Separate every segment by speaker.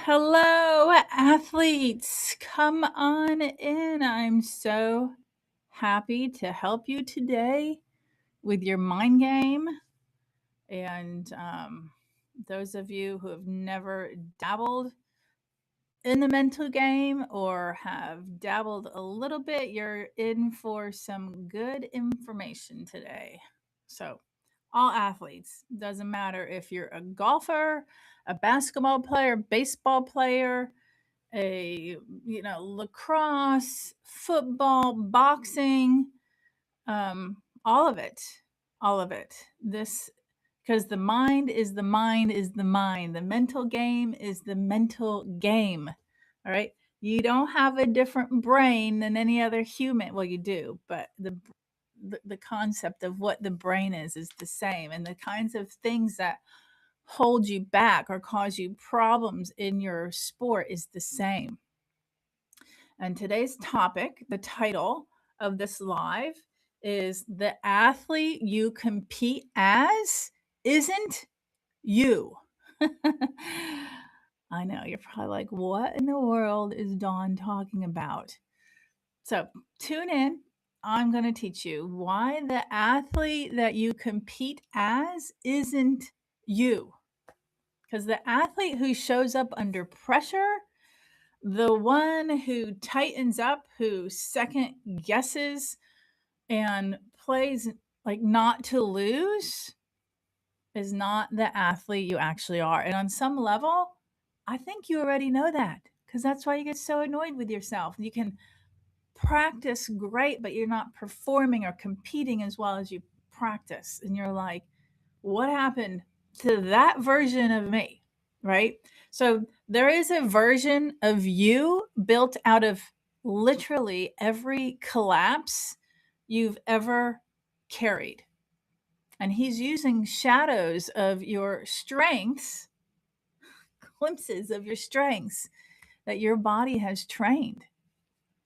Speaker 1: Hello, athletes. Come on in. I'm so happy to help you today with your mind game. And those of you who have never dabbled in the mental game or have dabbled a little bit, you're in for some good information today. So, all athletes, doesn't matter if you're a golfer, a basketball player, baseball player, a lacrosse, football, boxing, all of it, all of it. This because the mind is the mind is the mind. The mental game is the mental game. All right. You don't have a different brain than any other human. Well, you do, but the concept of what the brain is the same, and the kinds of things that hold you back or cause you problems in your sport is the same. And today's topic, the title of this live, is "The Athlete You Compete As Isn't You." I know, you're probably like, what in the world is Dawn talking about? So tune in. I'm going to teach you why the athlete that you compete as isn't you. Because the athlete who shows up under pressure, the one who tightens up, who second guesses and plays like not to lose, is not the athlete you actually are. And on some level, I think you already know that, because that's why you get so annoyed with yourself. You can practice great, but you're not performing or competing as well as you practice. And you're like, what happened to that version of me? Right? So there is a version of you built out of literally every collapse you've ever carried. And he's using shadows of your strengths, glimpses of your strengths that your body has trained.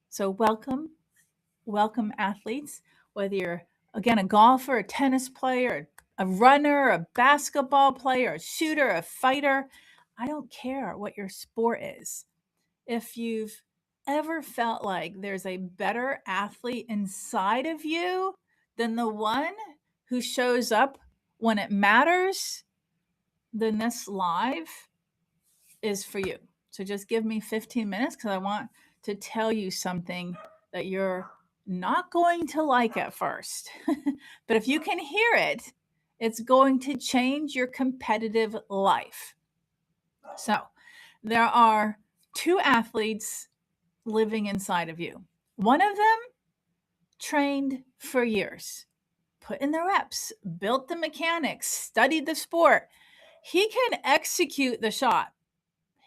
Speaker 1: So, welcome, athletes, whether you're, again, a golfer, a tennis player, a runner, a basketball player, a shooter, a fighter. I don't care what your sport is. If you've ever felt like there's a better athlete inside of you than the one who shows up when it matters, then this live is for you. So just give me 15 minutes because I want to tell you something that you're not going to like at first. But if you can hear it, it's going to change your competitive life. So there are two athletes living inside of you. One of them trained for years, put in the reps, built the mechanics, studied the sport. He can execute the shot.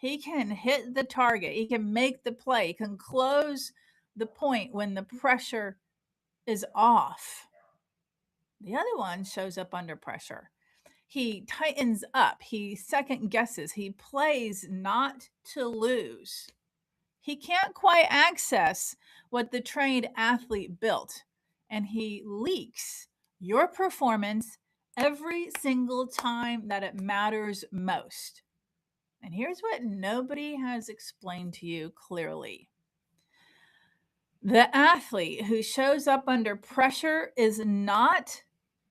Speaker 1: He can hit the target. He can make the play. He can close the point when the pressure is off. The other one shows up under pressure. He tightens up. He second guesses. He plays not to lose. He can't quite access what the trained athlete built, and he leaks your performance every single time that it matters most. And here's what nobody has explained to you clearly. The athlete who shows up under pressure is not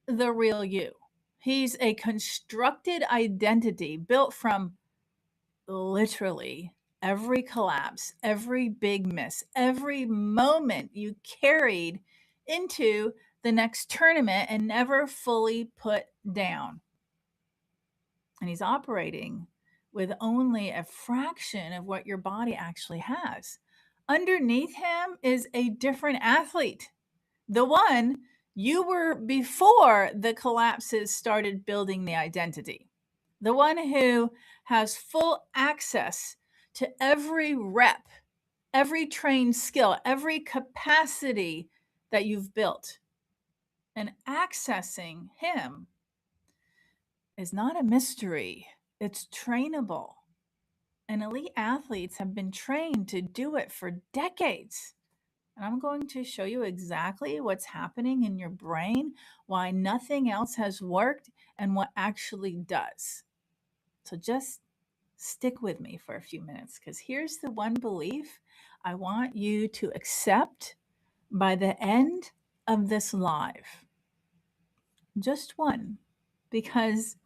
Speaker 1: the real you. He's a constructed identity built from literally every collapse, every big miss, every moment you carried into the next tournament and never fully put down. And he's operating with only a fraction of what your body actually has. Underneath him is a different athlete, the one you were before the collapses started building the identity, the one who has full access to every rep, every trained skill, every capacity that you've built. And accessing him is not a mystery, it's trainable. And elite athletes have been trained to do it for decades. And I'm going to show you exactly what's happening in your brain, why nothing else has worked, and what actually does. So just Stick with me for a few minutes because here's the one belief I want you to accept by the end of this live. Just one. Because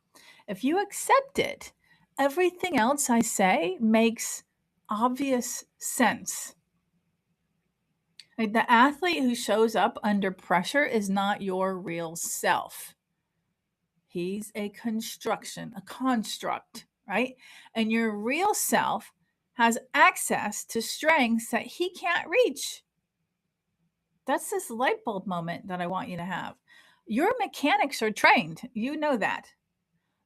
Speaker 1: if you accept it, everything else I say makes obvious sense. Like the athlete who shows up under pressure is not your real self. He's a construction, a construct, right? And your real self has access to strengths that he can't reach. That's this light bulb moment that I want you to have. Your mechanics are trained. You know that.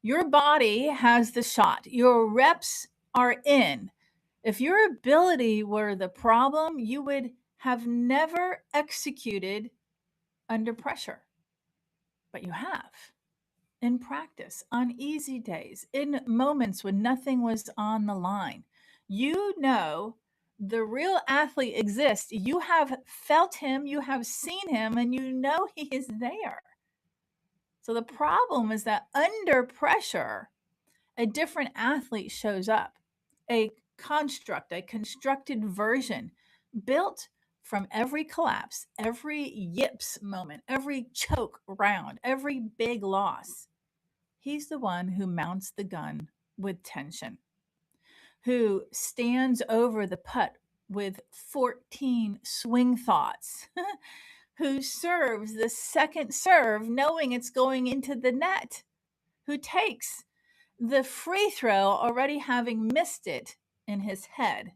Speaker 1: Your body has the shot. Your reps are in. If your ability were the problem, you would have never executed under pressure. But you have in practice, on easy days, in moments when nothing was on the line. You know the real athlete exists. You have felt him, you have seen him, and you know he is there. So the problem is that under pressure, a different athlete shows up, a construct, a constructed version built from every collapse, every yips moment, every choke round, every big loss. He's the one who mounts the gun with tension, who stands over the putt with 14 swing thoughts, who serves the second serve knowing it's going into the net, who takes the free throw already having missed it in his head.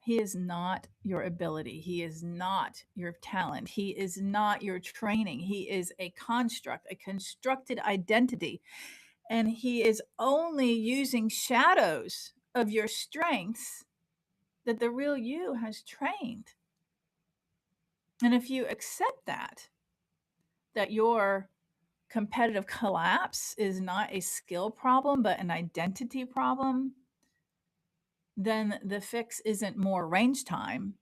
Speaker 1: He is not your ability. He is not your talent. He is not your training. He is a construct, a constructed identity. And he is only using shadows of your strengths that the real you has trained. And if you accept that your competitive collapse is not a skill problem, but an identity problem, then the fix isn't more range time,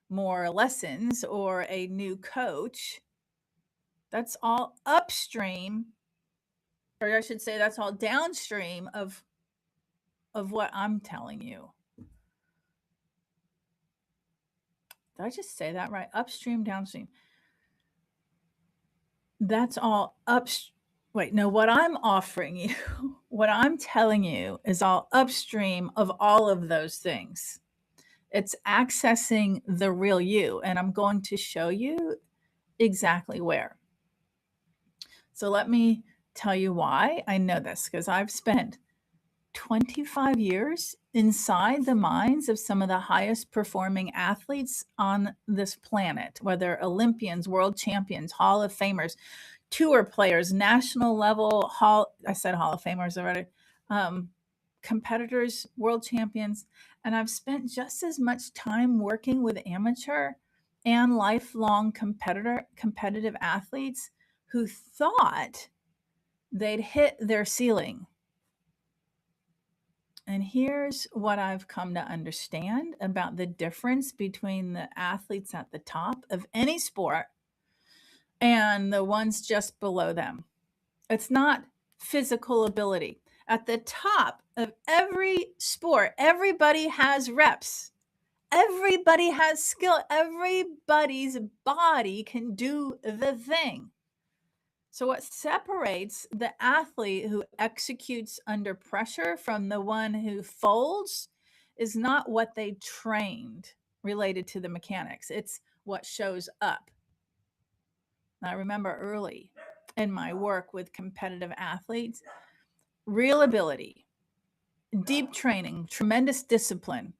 Speaker 1: more lessons, or a new coach. That's all upstream, or I should say, that's all downstream of what I'm telling you. Did I just say that right? Upstream, downstream. That's all upstream. Wait, no, what I'm offering you, what I'm telling you is all upstream of all of those things. It's accessing the real you, and I'm going to show you exactly where. So let me tell you why I know this, because I've spent 25 years inside the minds of some of the highest performing athletes on this planet, whether Olympians, world champions, Hall of Famers, tour players, national level I said Hall of Famers already, competitors, world champions. And I've spent just as much time working with amateur and lifelong competitive athletes who thought they'd hit their ceiling. And here's what I've come to understand about the difference between the athletes at the top of any sport and the ones just below them. It's not physical ability. At the top of every sport, everybody has reps. Everybody has skill. Everybody's body can do the thing. So, what separates the athlete who executes under pressure from the one who folds is not what they trained related to the mechanics, it's what shows up. I remember early in my work with competitive athletes, real ability, deep training, tremendous discipline.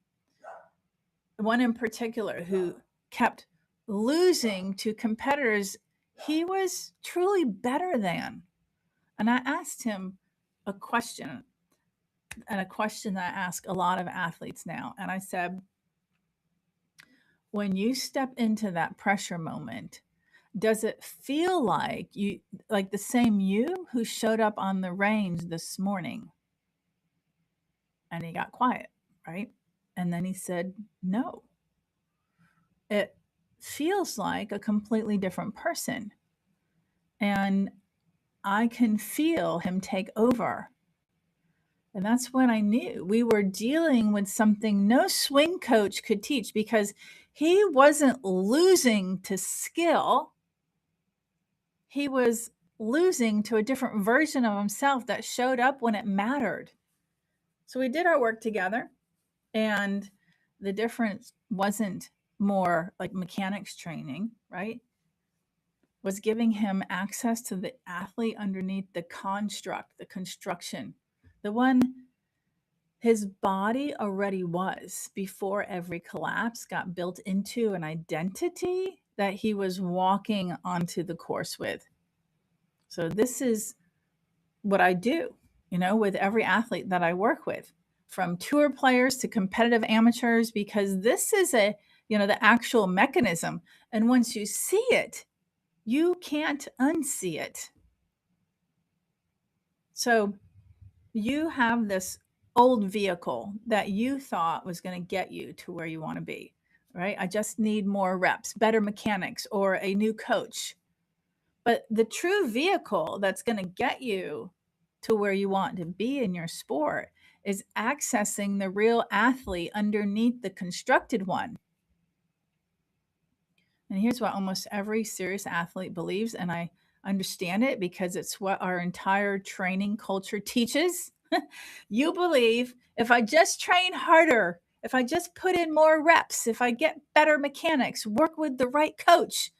Speaker 1: One in particular who kept losing to competitors he was truly better than. And I asked him a question, and a question that I ask a lot of athletes now. And I said, when you step into that pressure moment, does it feel like the same you who showed up on the range this morning? And he got quiet, right? And then he said, no. It feels like a completely different person. And I can feel him take over. And that's when I knew we were dealing with something no swing coach could teach, because he wasn't losing to skill. He was losing to a different version of himself that showed up when it mattered. So we did our work together, and the difference wasn't more like mechanics training, right? Was giving him access to the athlete underneath the construct, the construction, the one his body already was before every collapse got built into an identity that he was walking onto the course with. So this is what I do, with every athlete that I work with, from tour players to competitive amateurs, because this is the actual mechanism. And once you see it, you can't unsee it. So you have this old vehicle that you thought was going to get you to where you want to be, right? I just need more reps, better mechanics, or a new coach. But the true vehicle that's going to get you to where you want to be in your sport is accessing the real athlete underneath the constructed one. And here's what almost every serious athlete believes, and I understand it because it's what our entire training culture teaches. You believe if I just train harder, if I just put in more reps, if I get better mechanics, work with the right coach,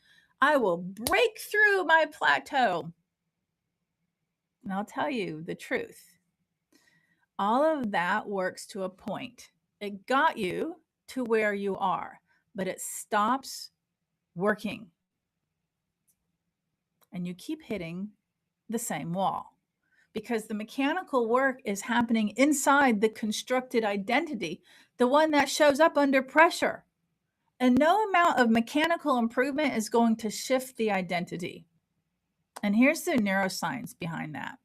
Speaker 1: I will break through my plateau. And I'll tell you the truth. All of that works to a point. It got you to where you are, but it stops working. And you keep hitting the same wall, because the mechanical work is happening inside the constructed identity, the one that shows up under pressure. And no amount of mechanical improvement is going to shift the identity. And here's the neuroscience behind that.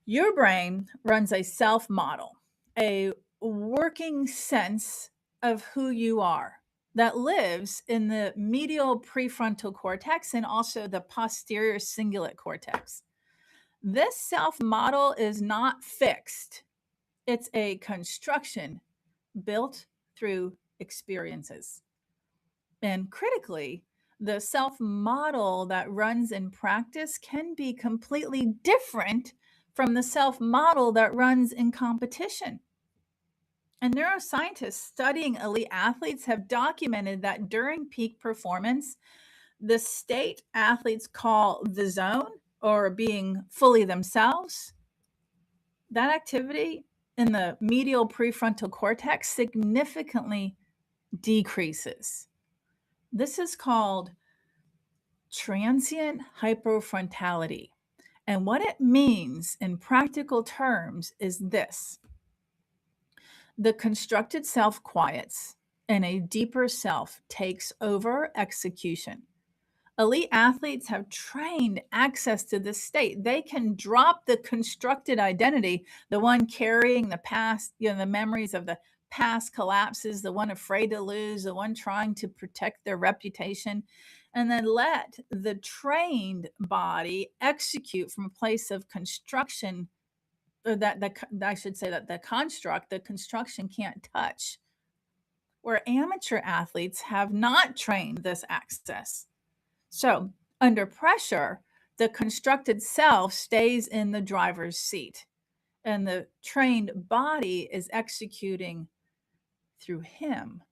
Speaker 1: Your brain runs a self model, a working sense of who you are that lives in the medial prefrontal cortex and also the posterior cingulate cortex. This self model is not fixed, it's a construction built through experiences. And critically, the self model that runs in practice can be completely different from the self model that runs in competition. And neuroscientists studying elite athletes have documented that during peak performance, the state athletes call the zone, or being fully themselves, that activity in the medial prefrontal cortex significantly decreases. This is called transient hypofrontality. And what it means in practical terms is this: the constructed self quiets and a deeper self takes over execution. Elite athletes have trained access to this state. They can drop the constructed identity, the one carrying the past, the memories of the past collapses, the one afraid to lose, the one trying to protect their reputation, and then let the trained body execute from a place of construction, or that I should say that the construct, the construction can't touch. Where amateur athletes have not trained this access. So, under pressure, the constructed self stays in the driver's seat, and the trained body is executing through him,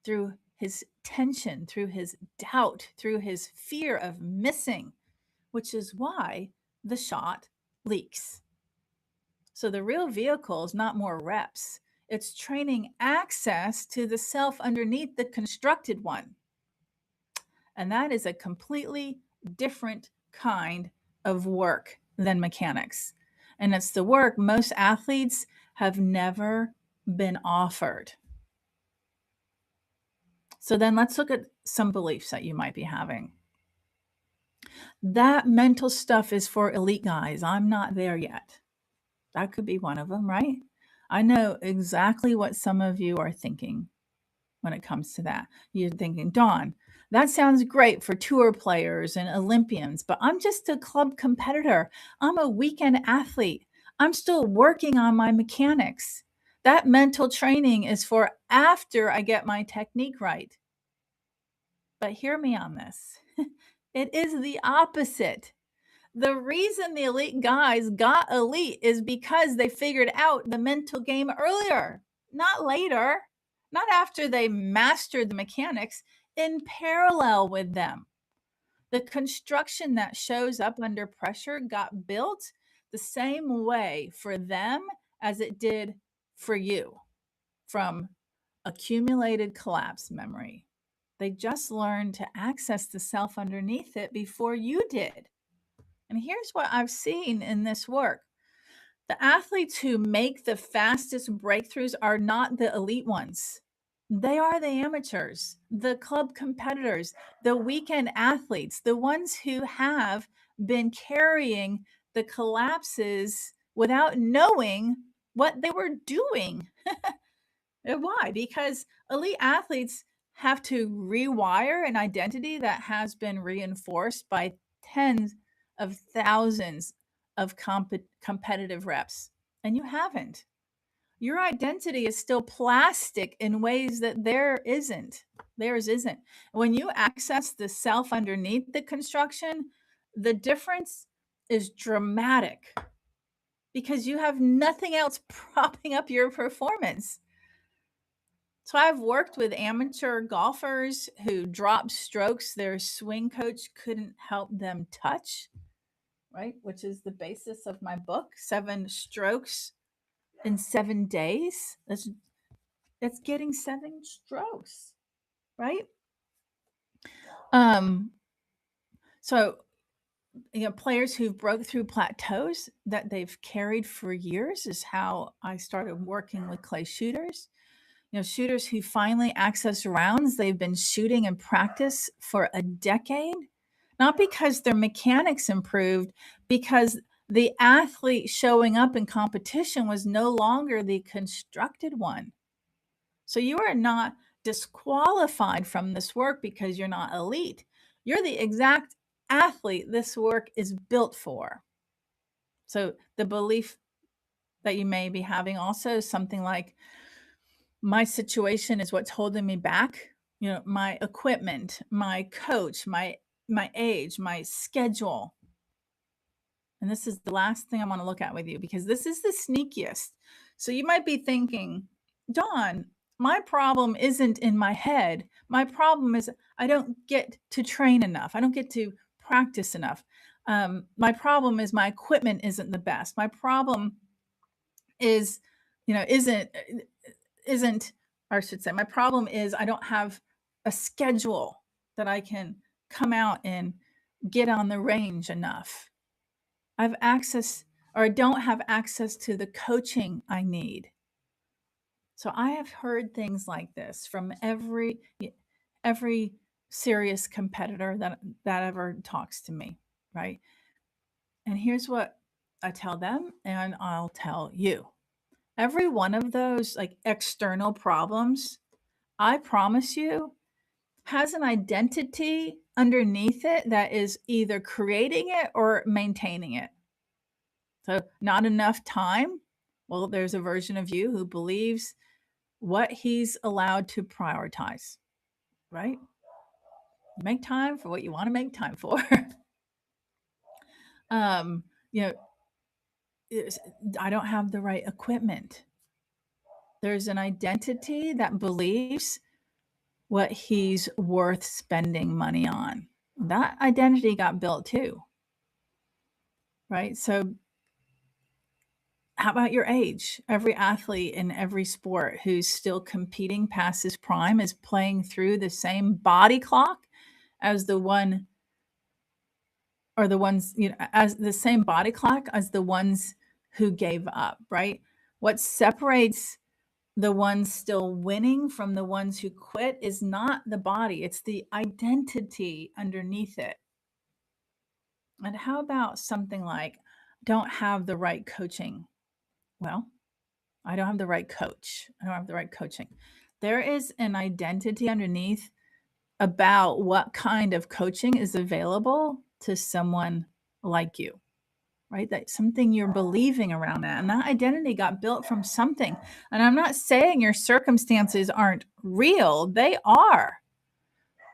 Speaker 1: through his tension, through his doubt, through his fear of missing, which is why the shot leaks. So, the real vehicle is not more reps, it's training access to the self underneath the constructed one. And that is a completely different kind of work than mechanics. And it's the work most athletes have never been offered. So then let's look at some beliefs that you might be having. That mental stuff is for elite guys. I'm not there yet. That could be one of them, right? I know exactly what some of you are thinking when it comes to that. You're thinking, Dawn, that sounds great for tour players and Olympians, but I'm just a club competitor. I'm a weekend athlete. I'm still working on my mechanics. That mental training is for after I get my technique right. But hear me on this. It is the opposite. The reason the elite guys got elite is because they figured out the mental game earlier, not later, not after they mastered the mechanics, in parallel with them. The construction that shows up under pressure got built the same way for them as it did for you from accumulated collapse memory. They just learned to access the self underneath it before you did. And here's what I've seen in this work. The athletes who make the fastest breakthroughs are not the elite ones. They are the amateurs, the club competitors, the weekend athletes, the ones who have been carrying the collapses without knowing what they were doing. And why? Because elite athletes have to rewire an identity that has been reinforced by tens of thousands of competitive reps. And you haven't. Your identity is still plastic in ways that theirs isn't. When you access the self underneath the construction, the difference is dramatic because you have nothing else propping up your performance. So I've worked with amateur golfers who dropped strokes their swing coach couldn't help them touch, right? Which is the basis of my book, 7 Strokes in 7 Days. That's getting 7 strokes, right? Um so players who've broke through plateaus that they've carried for years is how I started working with clay shooters. Shooters who finally access rounds they've been shooting in practice for a decade, not because their mechanics improved, because the athlete showing up in competition was no longer the constructed one. So you are not disqualified from this work because you're not elite. You're the exact athlete this work is built for. So the belief that you may be having also is something like, my situation is what's holding me back. My equipment, my coach, my age, my schedule. And this is the last thing I want to look at with you because this is the sneakiest. So you might be thinking, Dawn, my problem isn't in my head. My problem is I don't get to train enough. I don't get to practice enough. My problem is my equipment isn't the best. My problem is, isn't, or I should say, my problem is I don't have a schedule that I can come out and get on the range enough. I have access, or I don't have access to the coaching I need. So I have heard things like this from every serious competitor that ever talks to me, right? And here's what I tell them, and I'll tell you. Every one of those like external problems, I promise you, has an identity underneath it that is either creating it or maintaining it. So, not enough time. Well, there's a version of you who believes what he's allowed to prioritize, right? Make time for what you want to make time for. um, you know, I don't have the right equipment. There's an identity that believes what he's worth spending money on. That identity got built too, right? So, how about your age? Every athlete in every sport who's still competing past his prime is playing through the same body clock as the one, or the ones, as the same body clock as the ones who gave up, right? What separates the ones still winning from the ones who quit is not the body, it's the identity underneath it. And how about something like, don't have the right coaching? Well, I don't have the right coach. I don't have the right coaching. There is an identity underneath about what kind of coaching is available to someone like you, right? That's something you're believing around that. And that identity got built from something. And I'm not saying your circumstances aren't real, they are.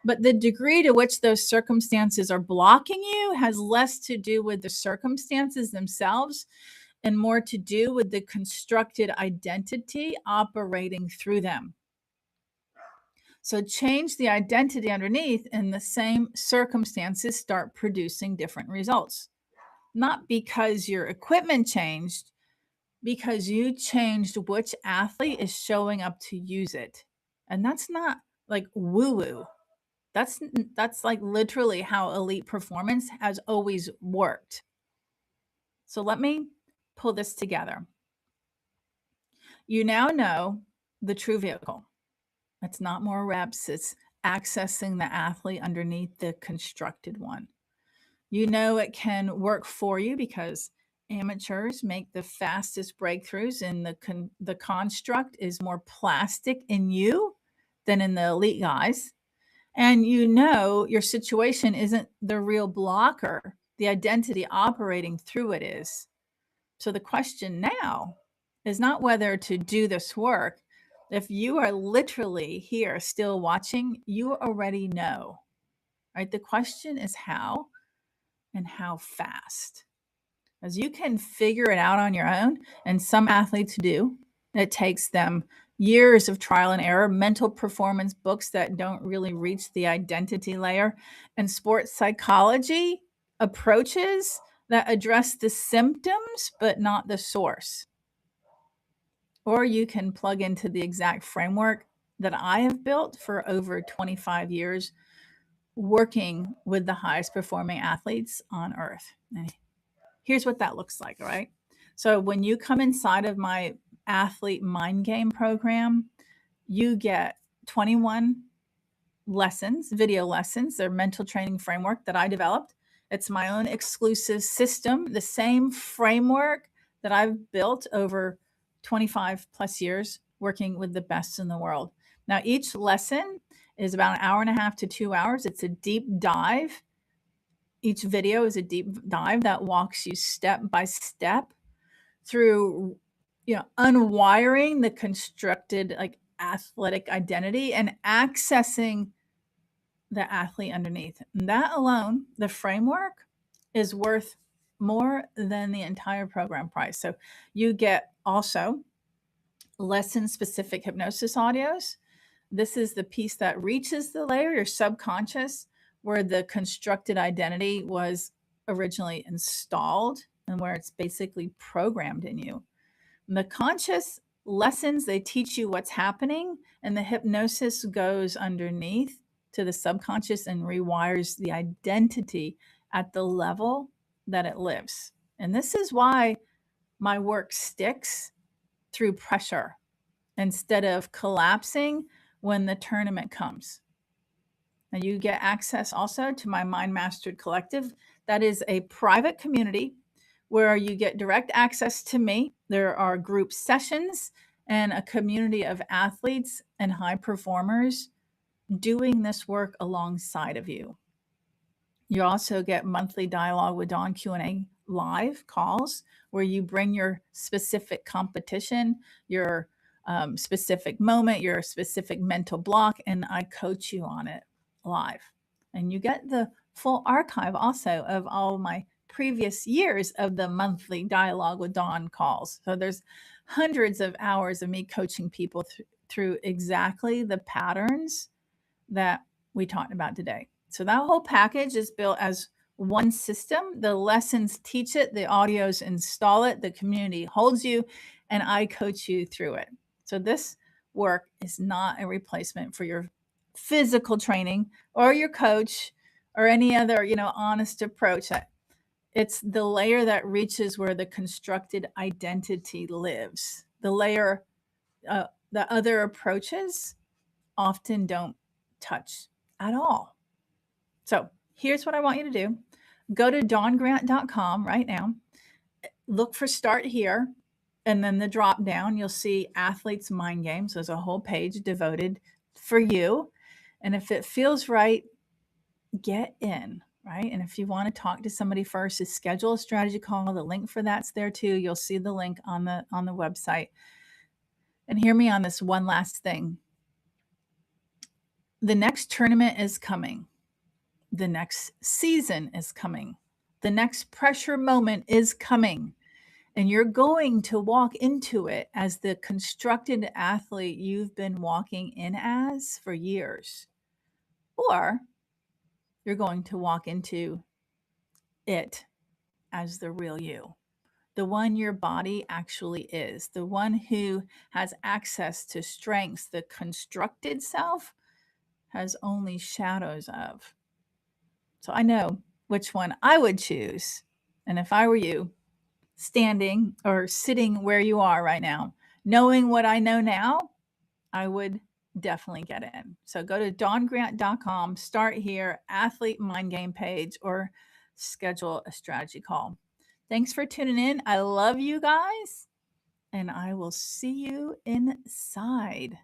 Speaker 1: But the degree to which those circumstances are blocking you has less to do with the circumstances themselves and more to do with the constructed identity operating through them. So change the identity underneath, and the same circumstances start producing different results. Not because your equipment changed, because you changed which athlete is showing up to use it. And that's not like woo-woo. That's like literally how elite performance has always worked. So let me pull this together. You now know the true vehicle. It's not more reps, it's accessing the athlete underneath the constructed one. You know it can work for you because amateurs make the fastest breakthroughs, and the construct is more plastic in you than in the elite guys. And you know your situation isn't the real blocker, the identity operating through it is. So the question now is not whether to do this work. If you are literally here still watching, you already know, right? The question is how and how fast. As you can figure it out on your own, and some athletes do. It takes them years of trial and error, mental performance books that don't really reach the identity layer, and sports psychology approaches that address the symptoms but not the source. Or you can plug into the exact framework that I have built for over 25 years working with the highest performing athletes on earth. And here's what that looks like, all right? So when you come inside of my athlete mind game program, you get 21 lessons, video lessons. They're mental training framework that I developed. It's my own exclusive system, the same framework that I've built over 25 plus years working with the best in the world. Now, each lesson is about an hour and a half to 2 hours. It's a deep dive. Each video is a deep dive that walks you step by step through, unwiring the constructed like athletic identity and accessing the athlete underneath. And that alone, the framework, is worth more than the entire program price. So you get also lesson specific hypnosis audios. This is the piece that reaches the layer, your subconscious, where the constructed identity was originally installed and where it's basically programmed in you. And the conscious lessons, they teach you what's happening, and the hypnosis goes underneath to the subconscious and rewires the identity at the level that it lives. And this is why my work sticks through pressure instead of collapsing when the tournament comes. Now, you get access also to my Mind Mastered Collective. That is a private community where you get direct access to me. There are group sessions and a community of athletes and high performers doing this work alongside of you. You also get monthly dialogue with Dawn Q&A live calls where you bring your specific competition, your specific moment, your specific mental block, and I coach you on it live. And you get the full archive also of all my previous years of the monthly dialogue with Dawn calls. So there's hundreds of hours of me coaching people through exactly the patterns that we talked about today. So that whole package is built as one system. The lessons teach it, the audios install it, the community holds you, and I coach you through it. So this work is not a replacement for your physical training or your coach or any other, honest approach. It's the layer that reaches where the constructed identity lives. The layer, the other approaches often don't touch at all. So here's what I want you to do. Go to dawngrant.com right now. Look for Start Here. And then the drop down, you'll see Athletes Mind Games. There's a whole page devoted for you. And if it feels right, get in, right? And if you want to talk to somebody first, to schedule a strategy call, the link for that's there too. You'll see the link on the website. And hear me on this one last thing. The next tournament is coming. The next season is coming. The next pressure moment is coming. And you're going to walk into it as the constructed athlete you've been walking in as for years. Or you're going to walk into it as the real you, the one your body actually is, the one who has access to strengths the constructed self has only shadows of. So I know which one I would choose. And if I were you, standing or sitting where you are right now, knowing what I know now, I would definitely get in. So go to dawngrant.com, start here, athlete mind game page, or schedule a strategy call. Thanks for tuning in. I love you guys, and I will see you inside.